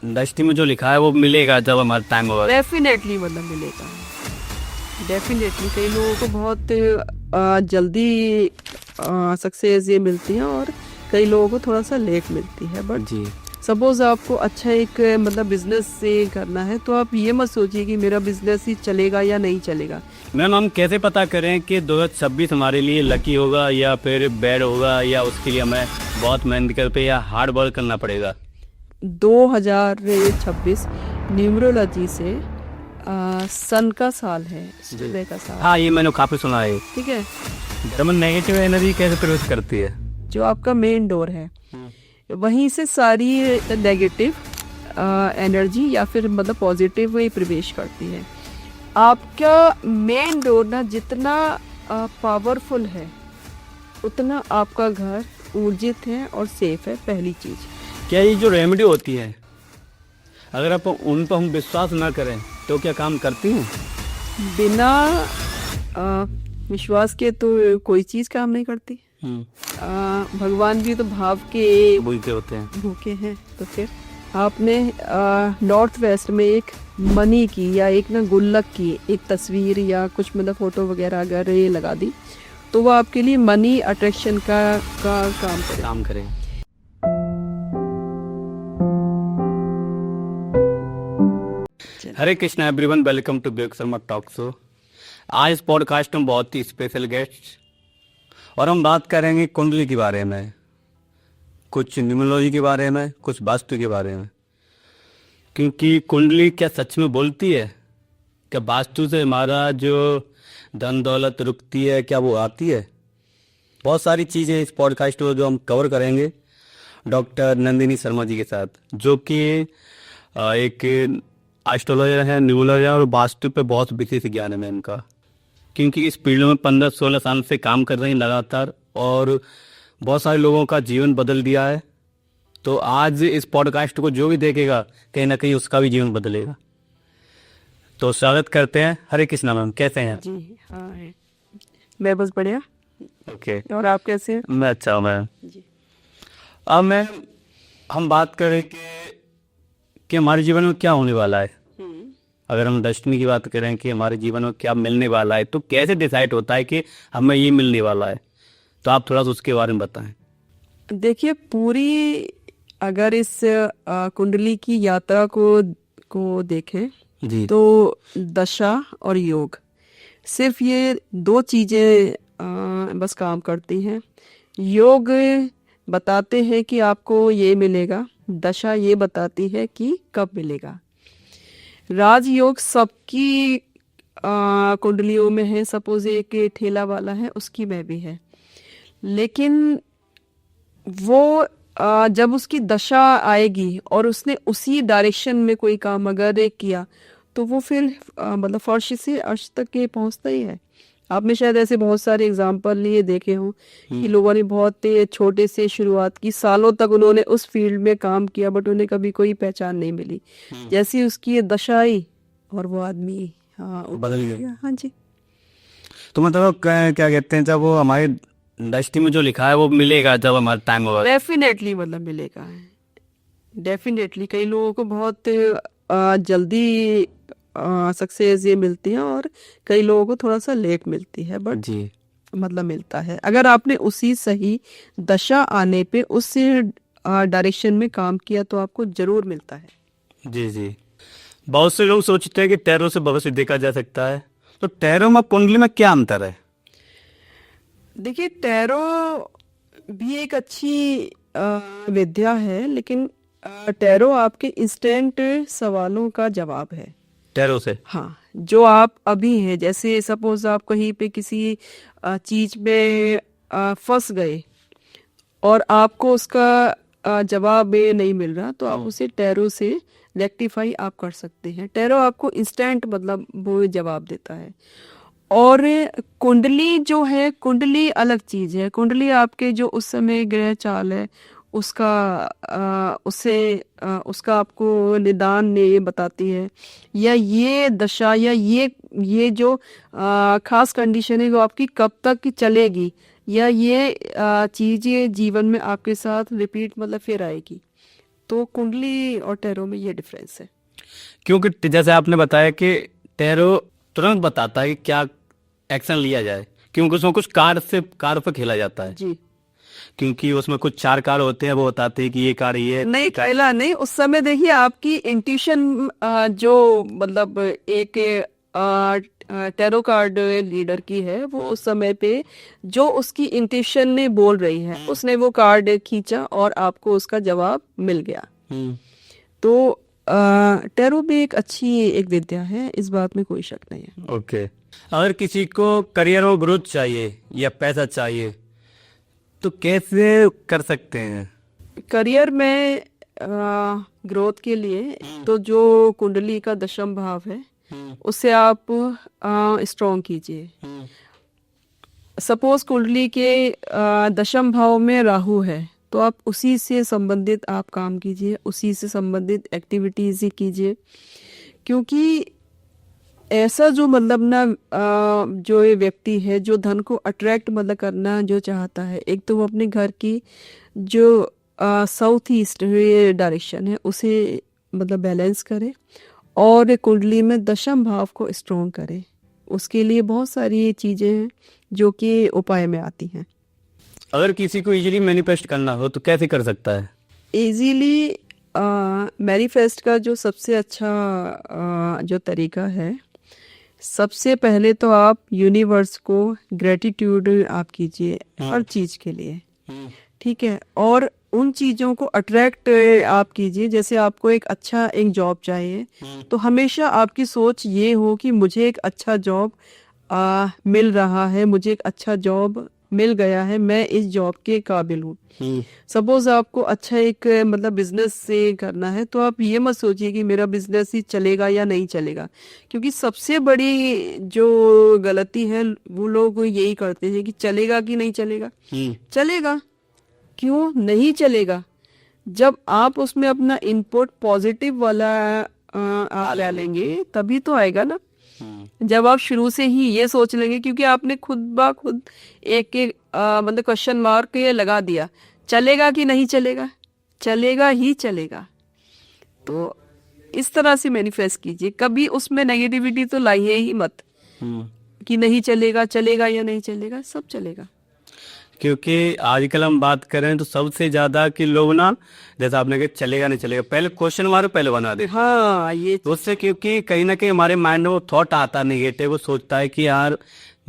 Industry में जो लिखा है वो मिलेगा जब हमारा टाइम होगा। डेफिनेटली मतलब मिलेगा, डेफिनेटली। कई लोगों को बहुत जल्दी सक्सेस ये मिलती है और कई लोगों को थोड़ा सा लेट मिलती है। बट जी सपोज आपको अच्छा एक मतलब बिजनेस से करना है तो आप ये मत सोचिए कि मेरा बिजनेस ही चलेगा या नहीं चलेगा। मैम, हम कैसे पता करें कि 2026 हमारे लिए लकी होगा या फिर बैड होगा, या उसके लिए हमें बहुत मेहनत करते या हार्ड वर्क करना पड़ेगा? 2026 न्यूमरोलॉजी से सन का साल है, सूर्य का साल। हाँ, ये मैंने काफ़ी सुना है। ठीक है, घर में नेगेटिव एनर्जी कैसे प्रवेश करती है? जो आपका मेन डोर है वहीं से सारी नेगेटिव एनर्जी या फिर मतलब पॉजिटिव वही प्रवेश करती है। आपका मेन डोर ना जितना पावरफुल है उतना आपका घर ऊर्जित है और सेफ है। पहली चीज, क्या ये जो रेमेडी होती है, अगर आप उन पर हम विश्वास ना करें तो क्या काम करती हैं? बिना विश्वास के तो कोई चीज काम नहीं करती। भगवान भी तो भाव के भूखे होते हैं। भूखे हैं। तो फिर आपने नॉर्थ वेस्ट में एक मनी की या एक ना गुल्लक की एक तस्वीर या कुछ मतलब फोटो वगैरह अगर ये लगा दी तो वो आपके लिए मनी अट्रैक्शन का काम करें। Hare Krishna everyone, welcome to Vivek Sharma talk show. आज इस पॉडकास्ट में बहुत ही स्पेशल गेस्ट और हम बात करेंगे कुंडली के बारे में, कुछ न्यूमरोलॉजी के बारे में, कुछ वास्तु के बारे में। क्योंकि कुंडली क्या सच में बोलती है? क्या वास्तु से हमारा जो धन दौलत रुकती है, क्या वो आती है? बहुत सारी चीज़ें इस पॉडकास्ट में जो हम कवर करेंगे डॉक्टर नंदिनी शर्मा जी के साथ, जो कि एक एस्ट्रोलॉजर है, न्यूमरोलॉजर है और वास्तु पे बहुत विशेष ज्ञान है इनका। क्योंकि इस फील्ड में 15-16 साल से काम कर रहे हैं लगातार और बहुत सारे लोगों का जीवन बदल दिया है। तो आज इस पॉडकास्ट को जो भी देखेगा कहीं ना कहीं उसका भी जीवन बदलेगा। तो स्वागत करते हैं। हरे कृष्णा मैम, कैसे हैं? जी हाँ है। मैं बस बढ़िया। ओके, और आप कैसे हैं? मैं अच्छा हूँ मैम। जी। अब मैम हम बात करें कि हमारे जीवन में क्या होने वाला है। अगर हम डेस्टिनी की बात करें कि हमारे जीवन में क्या मिलने वाला है, तो कैसे डिसाइड होता है कि हमें ये मिलने वाला है? तो आप थोड़ा सा उसके बारे में बताएं। देखिए, पूरी अगर इस कुंडली की यात्रा को देखें जी तो दशा और योग सिर्फ ये दो चीजें बस काम करती हैं। योग बताते हैं कि आपको ये मिलेगा, दशा ये बताती है कि कब मिलेगा। राजयोग सबकी कुंडलियों में है। सपोज एक ठेला वाला है, उसकी में भी है, लेकिन वो जब उसकी दशा आएगी और उसने उसी डायरेक्शन में कोई काम अगर एक किया तो वो फिर मतलब फर्श से अर्श तक के पहुंचता ही है। आपने शायद ऐसे बहुत सारे एग्जाम्पल ये देखे हों कि लोगों ने बहुत छोटे से शुरुआत की, सालों तक उन्होंने उस फील्ड में काम किया बट उन्हें कभी कोई पहचान नहीं मिली। जैसी उसकी ये दशा आई और वो आदमी बदल गया। हाँ जी। तो मतलब क्या कहते हैं, जब वो हमारे इंडस्ट्री में जो लिखा है वो मिलेगा जब हमारा टाइम होगा। डेफिनेटली मतलब मिलेगा, डेफिनेटली। कई लोगों को बहुत जल्दी सक्सेस ये मिलती है और कई लोगों को थोड़ा सा लेट मिलती है। बट जी मतलब मिलता है अगर आपने उसी सही दशा आने पे उस डायरेक्शन में काम किया तो आपको जरूर मिलता है। जी जी। बहुत से लोग सोचते हैं कि टैरो से भविष्य देखा जा सकता है, तो टैरो में कुंडली में क्या अंतर है? देखिए, टैरो भी एक अच्छी विद्या है, लेकिन टैरो आपके इंस्टेंट सवालों का जवाब है। टैरो से हाँ, जो आप अभी हैं, जैसे सपोज आप कहीं पे किसी चीज में फंस गए और आपको उसका जवाब नहीं मिल रहा तो आप उसे टैरो से रेक्टिफाई आप कर सकते हैं। टैरो आपको इंस्टेंट मतलब वो जवाब देता है। और कुंडली जो है, कुंडली अलग चीज है। कुंडली आपके जो उस समय ग्रह चाल है उसका आपको निदान ये बताती है, या ये दशा या ये जो खास कंडीशन है वो आपकी कब तक चलेगी, या ये चीजें जीवन में आपके साथ रिपीट मतलब फिर आएगी। तो कुंडली और टैरो में ये डिफरेंस है। क्योंकि जैसे आपने बताया कि टैरो तुरंत बताता है कि क्या एक्शन लिया जाए, क्योंकि उसमें कुछ कार्ड पे खेला जाता है, जी क्योंकि उसमें कुछ 4 कार्ड होते हैं, वो बताते हैं कि ये कार्ड ये नहीं, पहला नहीं, उस समय देखिए आपकी इंट्यूशन जो मतलब एक टैरो कार्ड लीडर की है, वो उस समय पे जो उसकी इंट्यूशन ने बोल रही है, उसने वो कार्ड खींचा और आपको उसका जवाब मिल गया। तो टैरो भी एक अच्छी एक विद्या है, इस बात में कोई शक नहीं है। ओके। अगर किसी को करियर में ग्रोथ चाहिए या पैसा चाहिए तो कैसे कर सकते हैं? करियर में ग्रोथ के लिए तो जो कुंडली का दशम भाव है उसे आप स्ट्रॉन्ग कीजिए। सपोज कुंडली के दशम भाव में राहु है, तो आप उसी से संबंधित आप काम कीजिए, उसी से संबंधित एक्टिविटीज ही कीजिए। क्योंकि ऐसा जो मतलब ना जो ये व्यक्ति है जो धन को अट्रैक्ट मतलब करना जो चाहता है, एक तो वो अपने घर की जो साउथ ईस्ट डायरेक्शन है उसे मतलब बैलेंस करे और कुंडली में दशम भाव को स्ट्रॉन्ग करे। उसके लिए बहुत सारी चीजें हैं जो कि उपाय में आती हैं। अगर किसी को इजीली मैनिफेस्ट करना हो तो कैसे कर सकता है? इजीली मैनिफेस्ट का जो सबसे अच्छा जो तरीका है, सबसे पहले तो आप यूनिवर्स को ग्रेटिट्यूड आप कीजिए हर चीज के लिए, ठीक है। और उन चीजों को अट्रैक्ट आप कीजिए। जैसे आपको एक अच्छा एक जॉब चाहिए, तो हमेशा आपकी सोच ये हो कि मुझे एक अच्छा जॉब मिल रहा है, मुझे एक अच्छा जॉब मिल गया है, मैं इस जॉब के काबिल हूँ। सपोज आपको अच्छा एक मतलब बिजनेस से करना है, तो आप ये मत सोचिए कि मेरा बिजनेस ही चलेगा या नहीं चलेगा, क्योंकि सबसे बड़ी जो गलती है वो लोग यही करते हैं कि चलेगा कि नहीं चलेगा। चलेगा, क्यों नहीं चलेगा? जब आप उसमें अपना इनपुट पॉजिटिव वाला आप डालेंगे तभी तो आएगा ना। जब आप शुरू से ही ये सोच लेंगे, क्योंकि आपने खुद ब खुद एक मतलब क्वेश्चन मार्क ये लगा दिया, चलेगा कि नहीं चलेगा, चलेगा ही चलेगा। तो इस तरह से मैनिफेस्ट कीजिए, कभी उसमें नेगेटिविटी तो लाइए ही मत कि नहीं चलेगा, चलेगा या नहीं चलेगा, सब चलेगा। क्योंकि आजकल हम बात करें तो सबसे ज्यादा कि लोग ना, जैसा आपने कहा चलेगा नहीं चलेगा, पहले क्वेश्चन मार्क पहले बना दे। हाँ, ये तो उससे क्योंकि कहीं ना कहीं हमारे माइंड में वो थॉट आता नेगेटिव, वो सोचता है कि यार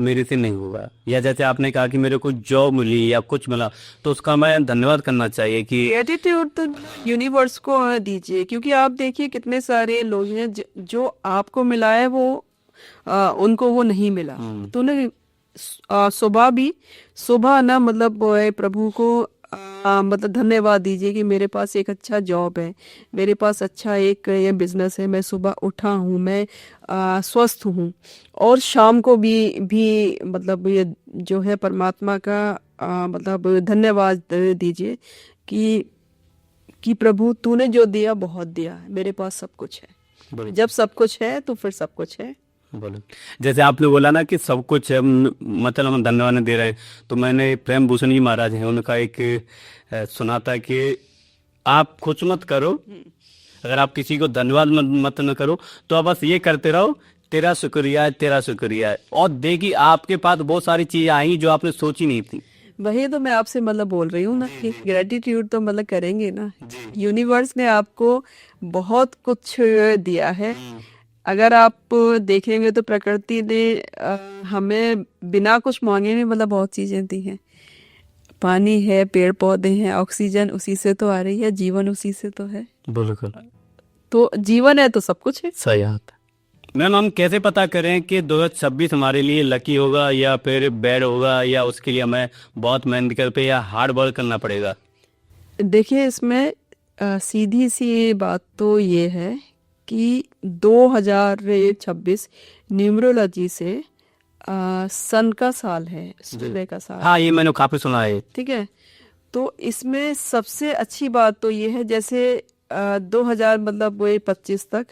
मेरे से नहीं होगा। या जैसे आपने कहा कि मेरे को जॉब मिली या कुछ मिला, तो उसका मैं धन्यवाद करना चाहिए कि एटीट्यूड तो यूनिवर्स को दीजिए। क्योंकि आप देखिए कितने सारे लोग हैं जो आपको मिला है वो उनको वो नहीं मिला। तो ना सुबह ना मतलब वो है, प्रभु को मतलब धन्यवाद दीजिए कि मेरे पास एक अच्छा जॉब है, मेरे पास अच्छा एक ये बिजनेस है, मैं सुबह उठा हूँ, मैं स्वस्थ हूँ। और शाम को भी मतलब ये जो है परमात्मा का मतलब धन्यवाद दीजिए कि प्रभु तूने जो दिया बहुत दिया है, मेरे पास सब कुछ है। जब सब कुछ है तो फिर सब कुछ है। बोलो, जैसे आपने बोला ना कि सब कुछ है, मतलब हम धन्यवाद नहीं दे रहे हैं, तो मैंने प्रेम भूषण जी महाराज हैं उनका एक सुना था कि आप खुश मत करो, अगर आप किसी को धन्यवाद मत न करो, तो आप बस ये करते रहो, तेरा शुक्रिया है, तेरा शुक्रिया है, और देखिए आपके पास बहुत सारी चीजें आई जो आपने सोची नहीं थी। वही तो मैं आपसे मतलब बोल रही हूँ ना कि ग्रेटिट्यूड तो मतलब करेंगे ना। यूनिवर्स ने आपको बहुत कुछ दिया है। अगर आप देखेंगे तो प्रकृति ने हमें बिना कुछ मांगे भी मतलब बहुत चीजें दी हैं। पानी है, पेड़ पौधे हैं, ऑक्सीजन उसी से तो आ रही है, जीवन उसी से तो है। बिल्कुल, तो जीवन है तो सब कुछ है। सही बात है। मैम, हम कैसे पता करें कि 2026 हमारे लिए लकी होगा या फिर बैड होगा, या उसके लिए हमें बहुत मेहनत कर पे या हार्ड वर्क करना पड़ेगा? देखिए इसमें सीधी सी बात तो ये है कि 2026 न्यूमरोलॉजी से सन का साल है, सूर्य का साल। हाँ, ये मैंने काफी सुना है। ठीक है, तो इसमें सबसे अच्छी बात तो ये है, जैसे 2000 मतलब वो 25 तक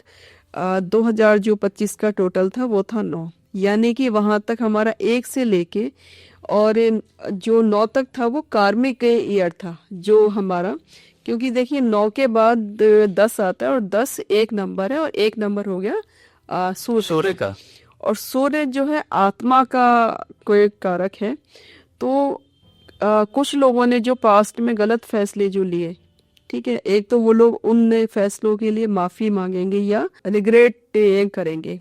2000 जो 25 का टोटल था वो था 9, यानी कि वहां तक हमारा 1 से लेके और जो 9 तक था वो कार्मिक ईयर था जो हमारा, क्योंकि देखिए 9 के बाद 10 आता है और 10 एक नंबर है और एक नंबर हो गया सूर्य। सूर्य का। और सूर्य जो है आत्मा का कोई कारक है। तो कुछ लोगों ने जो पास्ट में गलत फैसले जो लिए, ठीक है, एक तो वो लोग उन फैसलों के लिए माफी मांगेंगे या रिग्रेट करेंगे।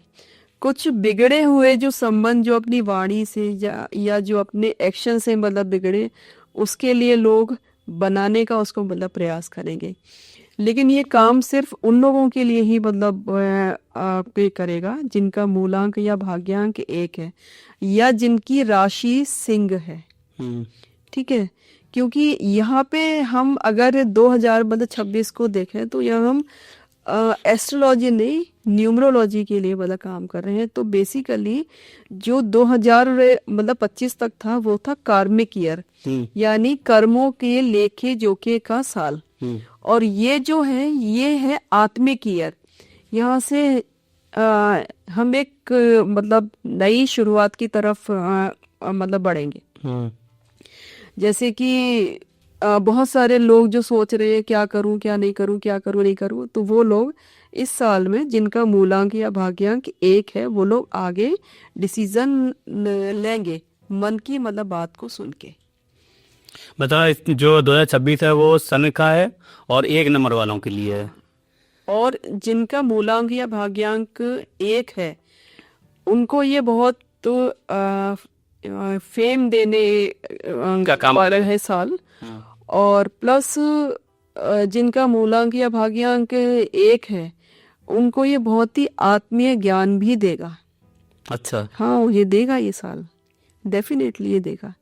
कुछ बिगड़े हुए जो संबंध जो अपनी वाणी से या जो अपने एक्शन से मतलब बिगड़े, उसके लिए लोग बनाने का उसको मतलब प्रयास करेंगे। लेकिन ये काम सिर्फ उन लोगों के लिए ही मतलब पे करेगा जिनका मूलांक या भाग्यांक 1 है या जिनकी राशि सिंह है। ठीक है, क्योंकि यहाँ पे हम अगर 2026 को देखें तो यहाँ हम एस्ट्रोलॉजी नहीं न्यूमरोलॉजी के लिए मतलब काम कर रहे हैं। तो बेसिकली जो 2025 तक था वो था कार्मिक ईयर, यानी कर्मों के लेखे जोखे का साल। और ये जो है ये है आत्मिक ईयर। यहाँ से हम एक मतलब नई शुरुआत की तरफ मतलब बढ़ेंगे। जैसे कि बहुत सारे लोग जो सोच रहे हैं क्या करूं क्या नहीं करूं, क्या करूं नहीं करूं, तो वो लोग इस साल में जिनका मूलांक या भाग्यांक 1 है वो लोग आगे डिसीजन लेंगे मन की मतलब बात को सुन के। बताओ, जो 2026 है वो सन का है और 1 नंबर वालों के लिए है। और जिनका मूलांक या भाग्यांक 1 है उनको ये बहुत फेम देने का काम वाला है साल। और प्लस जिनका मूलांक या भाग्यांक 1 है उनको ये बहुत ही आत्मीय ज्ञान भी देगा। अच्छा। हाँ, ये देगा ये साल, डेफिनेटली ये देगा।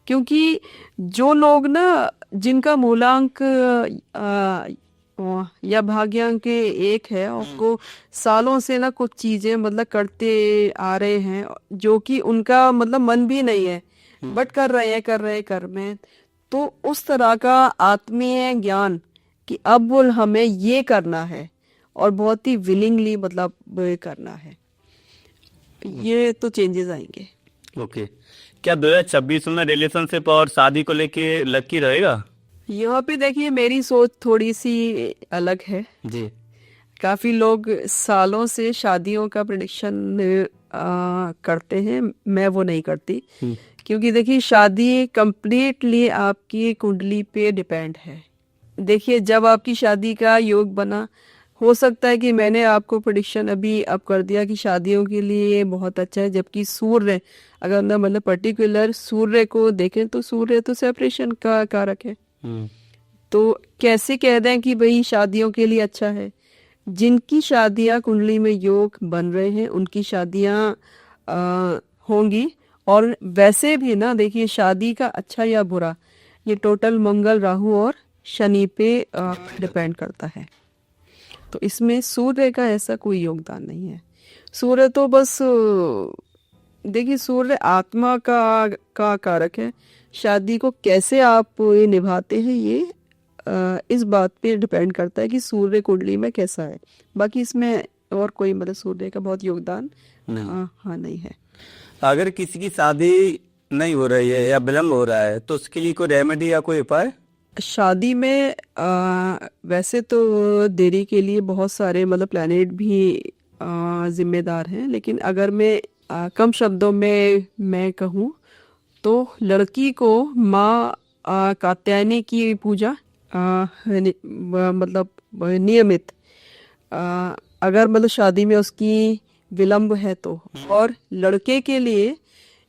क्योंकि जो लोग ना जिनका मूलांक या भाग्यांक 1 है उनको सालों से ना कुछ चीजें मतलब करते आ रहे हैं जो कि उनका मतलब मन भी नहीं है, बट कर रहे हैं कर में। तो उस तरह का आत्मीय ज्ञान कि अब वो हमें ये करना है और बहुत ही विलिंगली मतलब करना है, ये तो चेंजेस आएंगे। ओके। क्या 2026 में रिलेशनशिप और शादी को लेके लकी रहेगा? यहाँ पे देखिए मेरी सोच थोड़ी सी अलग है जी। काफी लोग सालों से शादियों का प्रेडिक्शन करते हैं, मैं वो नहीं करती। क्योंकि देखिए शादी कंप्लीटली आपकी कुंडली पे डिपेंड है। देखिए जब आपकी शादी का योग बना, हो सकता है कि मैंने आपको प्रेडिक्शन अभी अब कर दिया कि शादियों के लिए बहुत अच्छा है, जबकि सूर्य अगर ना मतलब पर्टिकुलर सूर्य को देखें तो सूर्य तो सेपरेशन का कारक है। तो कैसे कह दें कि भाई शादियों के लिए अच्छा है? जिनकी शादियां कुंडली में योग बन रहे हैं उनकी शादियां होंगी। और वैसे भी ना देखिए शादी का अच्छा या बुरा ये टोटल मंगल राहु और शनि पे डिपेंड करता है। तो इसमें सूर्य का ऐसा कोई योगदान नहीं है। सूर्य तो बस देखिए सूर्य आत्मा का कारक है। शादी को कैसे आप निभाते हैं ये इस बात पे डिपेंड करता है कि सूर्य कुंडली में कैसा है। बाकी इसमें और कोई मतलब सूर्य का बहुत योगदान नहीं है। अगर किसी की शादी नहीं हो रही है या विलम्ब हो रहा है तो उसके लिए कोई रेमेडी या कोई उपाय? शादी में वैसे तो देरी के लिए बहुत सारे मतलब प्लैनेट भी जिम्मेदार हैं, लेकिन अगर मैं कम शब्दों में मैं कहूँ तो लड़की को माँ कात्यायनी की पूजा मतलब नियमित अगर मतलब शादी में उसकी विलम्ब है तो, और लड़के के लिए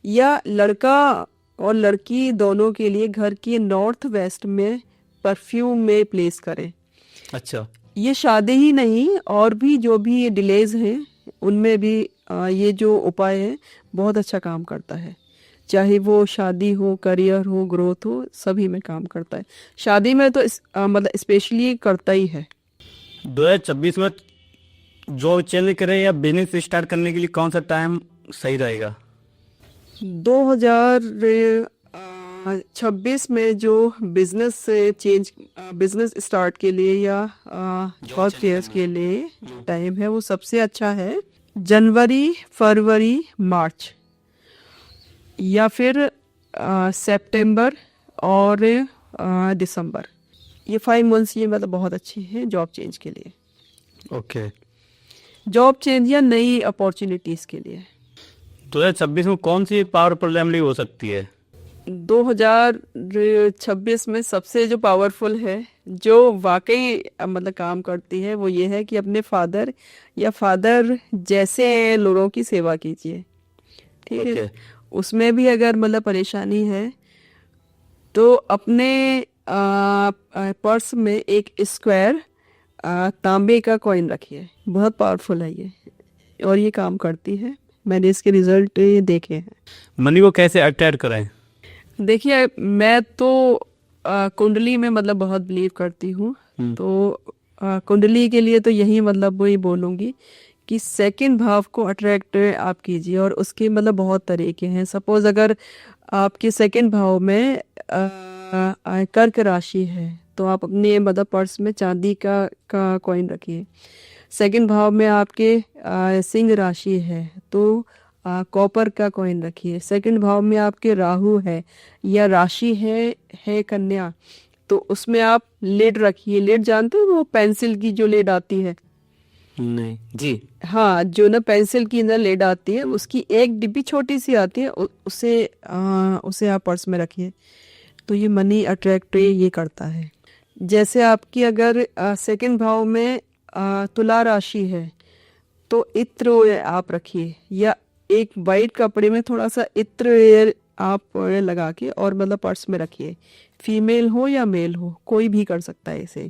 या लड़का और लड़की दोनों के लिए घर की नॉर्थ वेस्ट में परफ्यूम में प्लेस करें। अच्छा। ये शादी ही नहीं और भी जो भी डिलेज हैं उनमें भी ये जो उपाय है बहुत अच्छा काम करता है। चाहे वो शादी हो, करियर हो, ग्रोथ हो, सभी में काम करता है। शादी में तो मतलब स्पेशली करता ही है। 2026 में जॉब चेंज करें या बिजनेस स्टार्ट करने के लिए कौन सा टाइम सही रहेगा? 2026 में जो बिजनेस स्टार्ट के लिए या जॉब फेयर्स के लिए टाइम है वो सबसे अच्छा है जनवरी, फरवरी, मार्च या फिर सितंबर और दिसंबर। ये 5 मंथ्स ये मतलब बहुत अच्छे हैं जॉब चेंज के लिए, ओके। जॉब चेंज या नई अपॉर्चुनिटीज के लिए। 2026 में कौन सी पावरफुल रेमेडी हो सकती है? 2026 में सबसे जो पावरफुल है, जो वाकई मतलब काम करती है, वो ये है कि अपने फादर या फादर जैसे लोगों की सेवा कीजिए। ठीक है, ओके। उसमें भी अगर मतलब परेशानी है तो अपने पर्स में एक स्क्वायर तांबे का कॉइन रखिए, बहुत पावरफुल है ये और ये काम करती है, मैंने इसके रिजल्ट देखे हैं। मनी को कैसे अट्रैक्ट करें? देखिए मैं तो कुंडली में मतलब बहुत बिलीव करती हूँ, तो कुंडली के लिए तो यही मतलब वही बोलूँगी कि सेकंड भाव को अट्रैक्ट आप कीजिए, और उसके मतलब बहुत तरीके हैं। सपोज अगर आपके सेकंड भाव में कर्क राशि है तो आप अपने मतलब पर्स में चांदी का कॉइन रखिए। सेकंड भाव में आपके सिंह राशि है तो कॉपर का कॉइन रखिए। सेकंड भाव में आपके राहु है या राशि है कन्या, तो उसमें आप लेड रखिए। लेड जानते हो, वो पेंसिल की जो लेड आती है? नहीं जी। हाँ, जो ना पेंसिल की अंदर लेड आती है, उसकी एक डिब्बी छोटी सी आती है, उसे आप पर्स में रखिए, तो ये मनी अट्रैक्ट ये करता है। जैसे आपकी अगर सेकंड भाव में तुला राशि है तो इत्र आप रखिए, या एक वाइट कपड़े में थोड़ा सा इत्र आप लगा के और मतलब पर्स में रखिए। फीमेल हो या मेल हो, कोई भी कर सकता है इसे।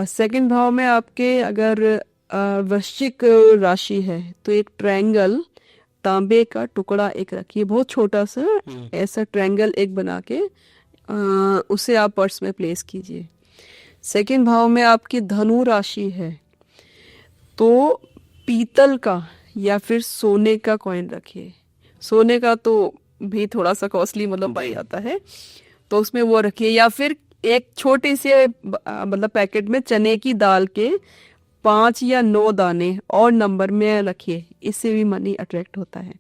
सेकंड भाव में आपके अगर वृश्चिक राशि है तो एक ट्रायंगल तांबे का टुकड़ा एक रखिए, बहुत छोटा सा ऐसा ट्रायंगल एक बना के उसे आप पर्स में प्लेस कीजिए। सेकंड भाव में आपकी धनु राशि है तो पीतल का या फिर सोने का कॉइन रखिए। सोने का तो भी थोड़ा सा कॉस्टली मतलब पाई जाता है, तो उसमें वो रखिए, या फिर एक छोटे से मतलब पैकेट में चने की दाल के 5 या 9 दाने और नंबर में रखिए, इससे भी मनी अट्रैक्ट होता है।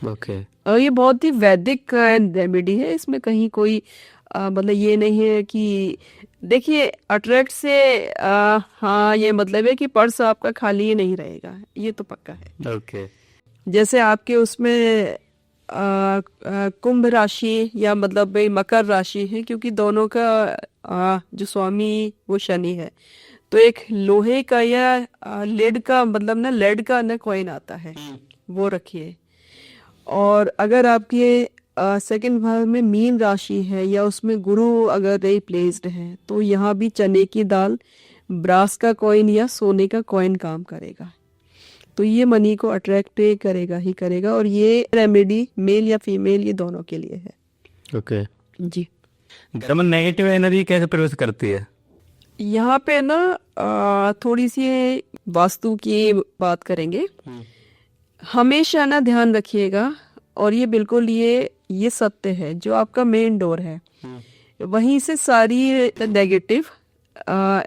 ओके। और ये बहुत ही वैदिक रेमेडी है, इसमें कहीं कोई मतलब ये नहीं है कि देखिए अट्रैक्ट से हाँ ये मतलब है कि पर्स आपका खाली ही नहीं रहेगा, ये तो पक्का है। ओके। जैसे आपके उसमें कुंभ राशि या मतलब भाई मकर राशि है, क्योंकि दोनों का जो स्वामी वो शनि है, तो एक लोहे का या लेड का मतलब ना लेड का ना कॉइन आता है, वो रखिए। और अगर आपके सेकंड भाव में मीन राशि है या उसमें गुरु अगर रे प्लेस्ड है तो यहाँ भी चने की दाल, ब्रास का कॉइन या सोने का कॉइन काम करेगा, तो ये मनी को अट्रैक्ट करेगा ही करेगा। और ये रेमेडी मेल या फीमेल ये दोनों के लिए है। ओके जी, घर में नेगेटिव एनर्जी कैसे प्रवेश करती है? यहाँ पे ना थोड़ी सी वास्तु की बात करेंगे। हमेशा ना ध्यान रखिएगा, और ये बिल्कुल ये सत्य है, जो आपका मेन डोर है वहीं से सारी नेगेटिव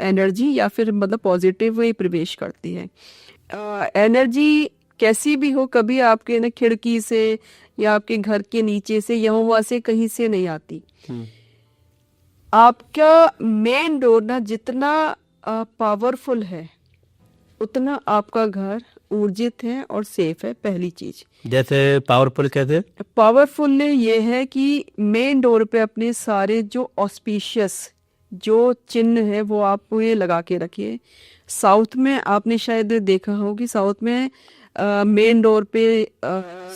एनर्जी या फिर मतलब पॉजिटिव वही प्रवेश करती है। एनर्जी कैसी भी हो, कभी आपके ना खिड़की से या आपके घर के नीचे से या वहां से कहीं से नहीं आती। आपका मेन डोर ना जितना पावरफुल है उतना आपका घर ऊर्जित है और सेफ है, पहली चीज। जैसे पावरफुल कैसे? पावरफुल ने ये है कि मेन डोर पे अपने सारे जो ऑस्पिशियस जो चिन्ह है वो आप ये लगा के रखिए। साउथ में आपने शायद देखा हो कि साउथ में मेन डोर पे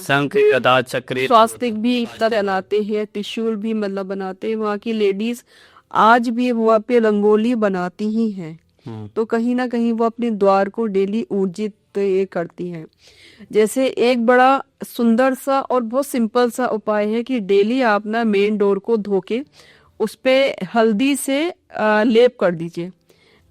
शंख गदा चक्र स्वास्तिक भी बनाते हैं, त्रिशूल भी मतलब बनाते हैं। वहाँ की लेडीज आज भी वहाँ पे रंगोली बनाती ही हैं, तो कहीं ना कहीं वो अपने द्वार को डेली ऊर्जित ये करती हैं। जैसे एक बड़ा सुंदर सा और बहुत सिंपल सा उपाय है कि डेली आप ना मेन डोर को धो के उस पे हल्दी से लेप कर दीजिए,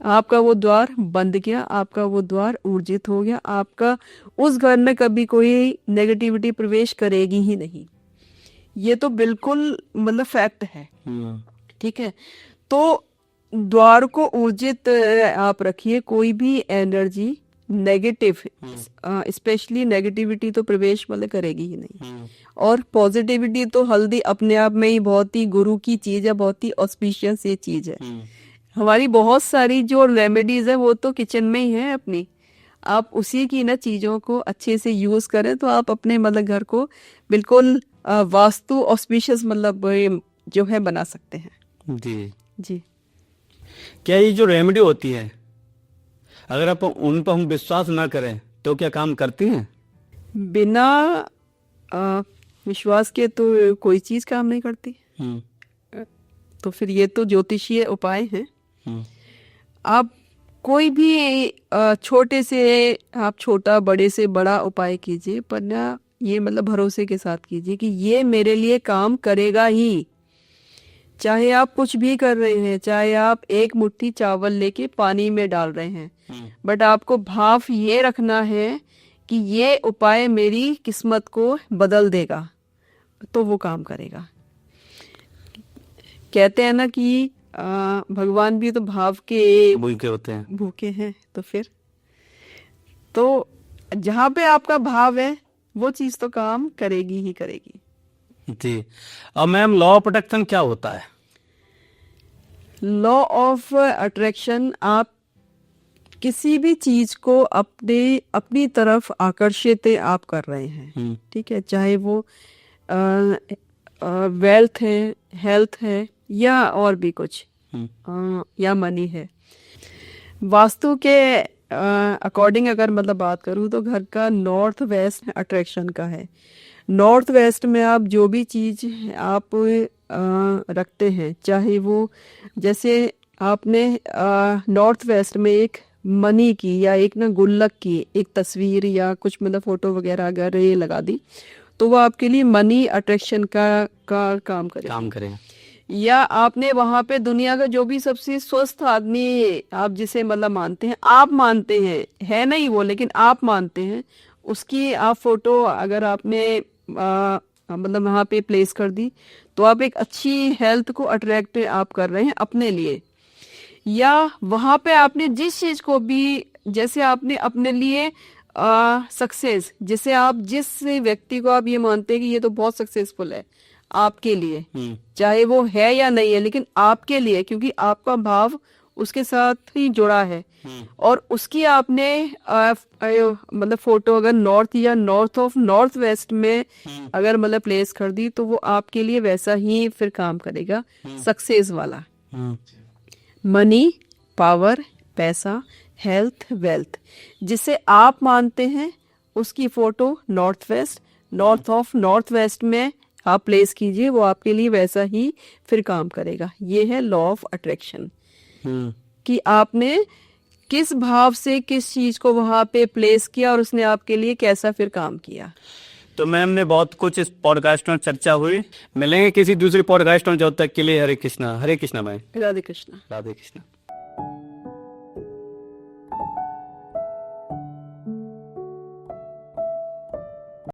आपका वो द्वार बंद गया, आपका वो द्वार ऊर्जित हो गया, आपका उस घर में कभी कोई नेगेटिविटी प्रवेश करेगी ही नहीं। ये तो बिल्कुल मतलब फैक्ट है। ठीक है, तो द्वार को ऊर्जित आप रखिए, कोई भी एनर्जी नेगेटिव, स्पेशली नेगेटिविटी तो प्रवेश मतलब करेगी ही नहीं। और पॉजिटिविटी तो हल्दी अपने आप में ही बहुत ही गुरु की चीज है, बहुत ही ऑस्पिशियस ये चीज है। हमारी बहुत सारी जो रेमेडीज है वो तो किचन में ही है अपनी, आप उसी की ना चीजों को अच्छे से यूज करें तो आप अपने मतलब घर को बिल्कुल वास्तु ऑस्पिशियस मतलब जो है बना सकते हैं। जी जी। क्या ये जो रेमेडी होती है, अगर आप उन पर हम विश्वास ना करें तो क्या काम करती हैं? बिना विश्वास के तो कोई चीज काम नहीं करती। तो फिर ये तो ज्योतिषीय उपाय हैं। आप कोई भी छोटे से आप छोटा, बड़े से बड़ा उपाय कीजिए, पर ना ये मतलब भरोसे के साथ कीजिए कि ये मेरे लिए काम करेगा ही। चाहे आप कुछ भी कर रहे हैं, चाहे आप एक मुट्ठी चावल लेके पानी में डाल रहे हैं, बट आपको भाव ये रखना है कि ये उपाय मेरी किस्मत को बदल देगा, तो वो काम करेगा। कहते हैं ना कि भगवान भी तो भाव के भूखे होते हैं। भूखे हैं। तो फिर तो जहाँ पे आपका भाव है वो चीज तो काम करेगी ही करेगी। जी। अब मैम, लॉ ऑफ अट्रैक्शन क्या होता है? लॉ ऑफ अट्रैक्शन, आप किसी भी चीज को अपनी तरफ आकर्षित आप कर रहे हैं, ठीक है, चाहे वो वेल्थ है, हेल्थ है, या और भी कुछ, या मनी है। वास्तु के अकॉर्डिंग अगर मतलब बात करूँ तो घर का नॉर्थ वेस्ट अट्रैक्शन का है। नॉर्थ वेस्ट में आप जो भी चीज आप रखते हैं, चाहे वो जैसे आपने नॉर्थ वेस्ट में एक मनी की या एक ना गुल्लक की एक तस्वीर या कुछ मतलब फोटो वगैरह अगर ये लगा दी तो वो आपके लिए मनी अट्रैक्शन का काम करेगा। या आपने वहां पे दुनिया का जो भी सबसे स्वस्थ आदमी आप जिसे मतलब मानते हैं, आप मानते हैं, है नहीं वो लेकिन आप मानते हैं, उसकी आप फोटो अगर आपने मतलब वहां पे प्लेस कर दी तो आप एक अच्छी हेल्थ को अट्रैक्ट आप कर रहे हैं अपने लिए। या वहां पे आपने जिस चीज को भी, जैसे आपने अपने लिए सक्सेस, जिसे आप जिस व्यक्ति को आप ये मानते हैं कि ये तो बहुत सक्सेसफुल है आपके लिए, चाहे वो है या नहीं है, लेकिन आपके लिए, क्योंकि आपका भाव उसके साथ ही जुड़ा है, और उसकी आपने मतलब फोटो अगर नॉर्थ या नॉर्थ ऑफ नॉर्थ वेस्ट में अगर मतलब प्लेस कर दी तो वो आपके लिए वैसा ही फिर काम करेगा, सक्सेस वाला। मनी, पावर, पैसा, हेल्थ, वेल्थ, जिसे आप मानते हैं उसकी photo north of north west में आप प्लेस कीजिए, वो आपके लिए वैसा ही फिर काम करेगा। ये है लॉ ऑफ अट्रैक्शन, कि आपने किस भाव से किस चीज को वहां पे प्लेस किया और उसने आपके लिए कैसा फिर काम किया। तो मैम ने बहुत कुछ इस पॉडकास्ट में चर्चा हुई, मिलेंगे किसी दूसरी पॉडकास्ट में, जब तक के लिए हरे कृष्णा मैम। राधे कृष्णा। राधे कृष्णा।